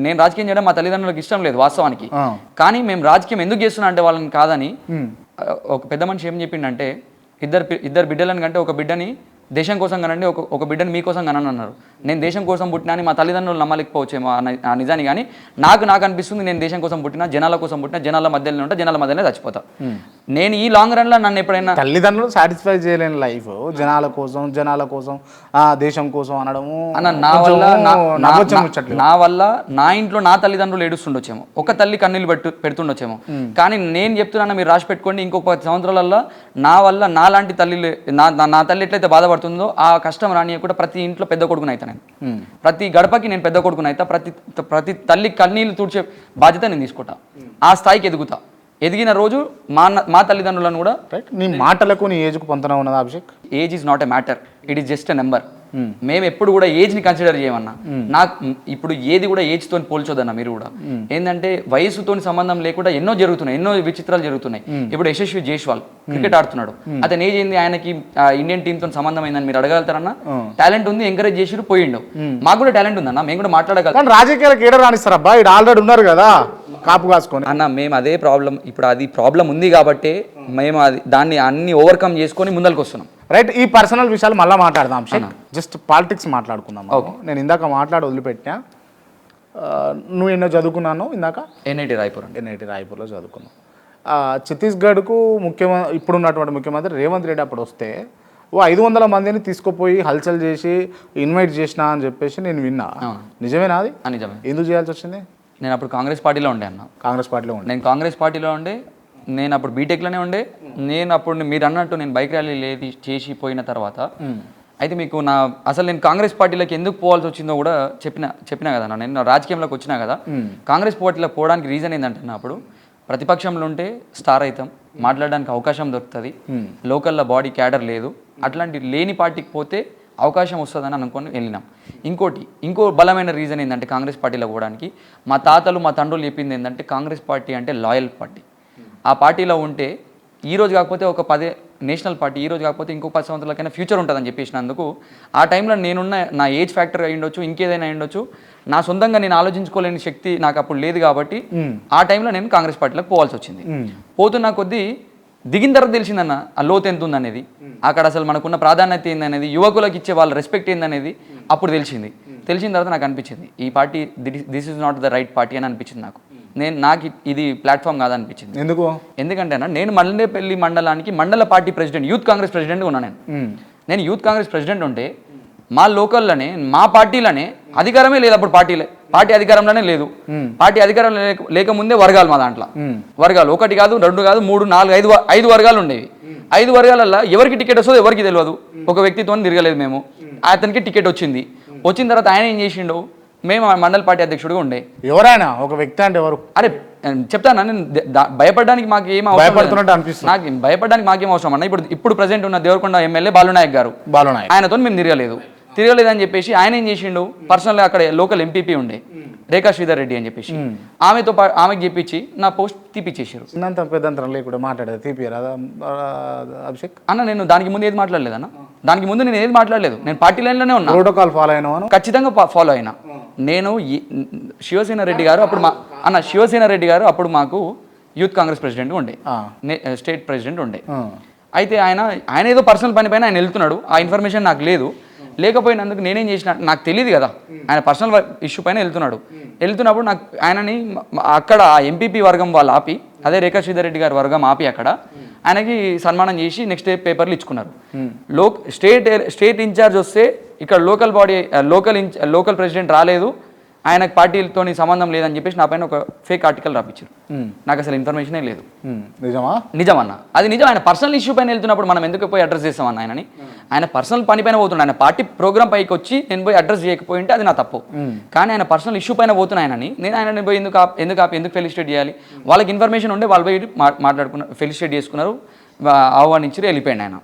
నేను రాజకీయం చేయడం మా తల్లిదండ్రులకు ఇష్టం లేదు వాస్తవానికి. కానీ మేము రాజకీయం ఎందుకు చేస్తున్నా అంటే వాళ్ళని కాదని ఒక పెద్ద మనిషి ఏం చెప్పిండంటే ఇద్దరు బిడ్డలను కంటే ఒక బిడ్డని దేశం కోసం కనండి, ఒక బిడ్డని మీకోసం కనని అన్నారు. నేను దేశం కోసం పుట్టినా అని మా తల్లిదండ్రులు నమ్మలేకపోవచ్చేమో ఆ నిజాన్ని. కానీ నాకు అనిపిస్తుంది నేను దేశం కోసం పుట్టినా, జనాల కోసం పుట్టినా, జనాల మధ్యలో ఉంటా, జనాల మధ్యలో చచ్చిపోతా. నేను ఈ లాంగ్ రన్లో నన్ను ఎప్పుడైనా తల్లిదండ్రులు సాటిస్ఫై చేయలేని లైఫ్ జనాల కోసం దేశం కోసం అనడము అన్న నా వల్ల నా ఇంట్లో నా తల్లిదండ్రులు ఏడుస్తుండొచ్చేమో, ఒక తల్లి కన్నీళ్ళు పెడుతుండొచ్చేమో. కానీ నేను చెప్తున్నాను, మీరు రాసి పెట్టుకోండి, ఇంకొక 10 సంవత్సరాలలో నా వల్ల నాలాంటి తల్లి నా తల్లి ఎట్లయితే బాధపడుతుందో ఆ కష్టం రానియకుండా ప్రతి ఇంట్లో పెద్ద కొడుకుని అవుతా నేను. ప్రతి గడపకి నేను పెద్ద కొడుకుని అవుతా. ప్రతి తల్లి కన్నీళ్ళు తుడిచే బాధ్యత నేను తీసుకుంటా. ఆ స్థాయికి ఎదుగుతా. ఎదిగిన రోజు మా తల్లిదండ్రులను కూడా. నీ మాటలకు నీ ఏజ్కు పొంతన ఉన్నదా Abhishek? Age is not a matter, it is just a number. మేము ఎప్పుడు కూడా ఏజ్ని కన్సిడర్ చేయమన్నా. నాకు ఇప్పుడు ఏది కూడా ఏజ్తో పోల్చొద్దన్న. మీరు కూడా ఏంటంటే వయసుతో సంబంధం లేకుండా ఎన్నో జరుగుతున్నాయి, ఎన్నో విచిత్రాలు జరుగుతున్నాయి. ఇప్పుడు యశస్వి జైస్వాల్ క్రికెట్ ఆడుతున్నాడు. అతను ఏజ్ ఏంది, ఆయనకి ఇండియన్ టీమ్ తో సంబంధం అయిందని మీరు అడగలుగుతారన్నా? టాలెంట్ ఉంది, ఎంకరేజ్ చేసి పోయిండు. మాకు కూడా టాలెంట్ ఉందన్న, మేము కూడా మాట్లాడగలం. రాజకీయాలకు ఏడ రాణిస్తారబ్బా, ఇక్కడ ఆల్రెడీ ఉన్నారు కదా కాపు కాసుకొని అన్న. మేము అదే ప్రాబ్లం, ఇప్పుడు అది ప్రాబ్లం ఉంది కాబట్టి మేము దాన్ని అన్ని ఓవర్కమ్ చేసుకొని ముందరికి వస్తున్నాం. రైట్, ఈ పర్సనల్ విషయాలు మళ్ళీ మాట్లాడదాం. జస్ట్ పాలిటిక్స్ మాట్లాడుకుందాం. నేను ఇందాక వదిలిపెట్టా. నువ్వు ఎన్నో చదువుకున్నాను ఇందాక? ఎన్ఐటి రాయ్పూర్లో చదువుకున్నావు. ఛత్తీస్గఢ్కు ఇప్పుడున్నటువంటి ముఖ్యమంత్రి రేవంత్ రెడ్డి అప్పుడు వస్తే 500 మందిని తీసుకుపోయి హల్చల్ చేసి ఇన్వైట్ చేసినా అని చెప్పేసి నేను విన్నా. నిజమేనా అది? నిజమే. ఎందుకు చేయాల్సి వచ్చింది? నేను అప్పుడు కాంగ్రెస్ పార్టీలో ఉండే అన్న. నేను కాంగ్రెస్ పార్టీలో ఉండే. నేను అప్పుడు బీటెక్లోనే ఉండే. నేను అప్పుడు మీరు అన్నట్టు నేను బైక్ ర్యాలీ చేసి పోయిన తర్వాత అయితే మీకు అసలు నేను కాంగ్రెస్ పార్టీలోకి ఎందుకు పోవాల్సి వచ్చిందో కూడా చెప్పినా కదా. నేను రాజకీయంలోకి వచ్చినా కదా. కాంగ్రెస్ పార్టీలోకి పోవడానికి రీజన్ ఏంటంటే అప్పుడు ప్రతిపక్షంలో ఉంటే స్టార్ అవుతాం, మాట్లాడడానికి అవకాశం దొరుకుతుంది, లోకల్లో బాడీ క్యాడర్ లేదు, అట్లాంటి లేని పార్టీకి పోతే అవకాశం వస్తుందని అనుకొని వెళ్ళినాం. ఇంకో బలమైన రీజన్ ఏంటంటే కాంగ్రెస్ పార్టీలో పోవడానికి మా తాతలు మా తండ్రులు చెప్పింది ఏంటంటే కాంగ్రెస్ పార్టీ అంటే లాయల్ పార్టీ. ఆ పార్టీలో ఉంటే ఈరోజు కాకపోతే ఒక 10 నేషనల్ పార్టీ, ఈరోజు కాకపోతే ఇంకో 10 సంవత్సరాలకైనా ఫ్యూచర్ ఉంటుందని చెప్పేసినందుకు ఆ టైంలో నేనున్న నా ఏజ్ ఫ్యాక్టర్ అయి ఉండొచ్చు, ఇంకేదైనా అయి ఉండొచ్చు, నా సొంతంగా నేను ఆలోచించుకోలేని శక్తి నాకు అప్పుడు లేదు కాబట్టి ఆ టైంలో నేను కాంగ్రెస్ పార్టీలోకి పోవాల్సి వచ్చింది. పోతున్న కొద్దీ దిగిన తర్వాత తెలిసిందన్న ఆ లోతు ఎంత ఉందనేది, అక్కడ అసలు మనకున్న ప్రాధాన్యత ఏందనేది, యువకులకు ఇచ్చే వాళ్ళ రెస్పెక్ట్ ఏందనేది అప్పుడు తెలిసిన తర్వాత నాకు అనిపించింది ఈ party this is not the right party అని అనిపించింది నాకు ఇది ప్లాట్ఫామ్ కాదనిపించింది. ఎందుకంటే నేను మల్లేపల్లి మండలానికి మండల పార్టీ ప్రెసిడెంట్, యూత్ కాంగ్రెస్ ప్రెసిడెంట్గా ఉన్నా. నేను యూత్ కాంగ్రెస్ ప్రెసిడెంట్ ఉంటే మా లోకల్లోనే మా పార్టీలోనే అధికారమే లేదు. అప్పుడు పార్టీ అధికారంలోనే లేదు. పార్టీ అధికారంలో లేకముందే వర్గాలు, మా దాంట్లో వర్గాలు 1 కాదు 2 కాదు 3 4 5 వర్గాలు ఉండేవి. 5 వర్గాలల్లో ఎవరికి టికెట్ వస్తుందో ఎవరికి తెలియదు. ఒక వ్యక్తితో తిరగలేదు మేము. అతనికి టికెట్ వచ్చిన తర్వాత ఆయన ఏం చేసిండు, మేము మండల పార్టీ అధ్యక్షుడిగా ఉండే. ఎవరైనా ఒక వ్యక్తి అంటే ఎవరు? అరే చెప్తాను, నేను భయపడడానికి మాకేం అవసరం అన్న. ఇప్పుడు ప్రెసెంట్ ఉన్న దేవరకొండ ఎమ్మెల్యే బాలునాయక్ గారు, ఆయనతో మేము తిరగలేదని చెప్పేసి ఆయన ఏం చేసిండు, పర్సనల్గా అక్కడ లోకల్ ఎంపీపీ ఉండే రేఖా శ్రీధర్ రెడ్డి అని చెప్పేసి ఆమెకు చెప్పించి నా పోస్ట్ తీపిచ్చేసారు. అభిషేక్ అన్న నేను దానికి ముందు ఏది మాట్లాడలేదు నేను పార్టీ లైన్లోనే ఉన్నా. ప్రోటోకాల్ ఫాలో అయినా? ఖచ్చితంగా ఫాలో అయినా. నేను శివసేన రెడ్డి గారు అప్పుడు మాకు యూత్ కాంగ్రెస్ ప్రెసిడెంట్ ఉండే, స్టేట్ ప్రెసిడెంట్ ఉండే. అయితే ఆయన ఏదో పర్సనల్ పని పైన ఆయన వెళ్తున్నాడు. ఆ ఇన్ఫర్మేషన్ నాకు లేకపోయినందుకు నేనేం చేసిన నాకు తెలియదు కదా. ఆయన పర్సనల్ ఇష్యూ పైన వెళ్తున్నప్పుడు నాకు ఆయనని అక్కడ ఎంపీపీ వర్గం వాళ్ళు ఆపి, అదే రేఖా శ్రీధర్ రెడ్డి గారి వర్గం ఆపి అక్కడ ఆయనకి సన్మానం చేసి నెక్స్ట్ డే పేపర్లు ఇచ్చుకున్నారు. స్టేట్ ఇన్ఛార్జ్ వస్తే ఇక్కడ లోకల్ ప్రెసిడెంట్ రాలేదు, ఆయనకు పార్టీలతో సంబంధం లేదని చెప్పేసి నా పైన ఒక ఫేక్ ఆర్టికల్ రాపించారు. నాకు అసలు ఇన్ఫర్మేషనే లేదు. నిజమన్నా, అది నిజం. ఆయన పర్సనల్ ఇష్యూ పైన వెళ్తున్నప్పుడు మనం ఎందుకు పోయి అడ్రస్ చేస్తామన్న ఆయనని? ఆయన పర్సనల్ పని పైన పోతున్నాడు. ఆయన పార్టీ ప్రోగ్రామ్ పైకి వచ్చి నేను పోయి అడ్రస్ చేయకపోయింటే అది నా తప్పు. కానీ ఆయన పర్సనల్ ఇష్యూ పైన పోతున్నాయనని నేను ఆయనని పోయి ఎందుకు ఫెలిసిటేట్ చేయాలి? వాళ్ళకి ఇన్ఫర్మేషన్ ఉండే వాళ్ళు పోయి ఫెలిసిటేట్ చేసుకున్నారు, ఆహ్వానించి వెళ్ళిపోయింది ఆయన.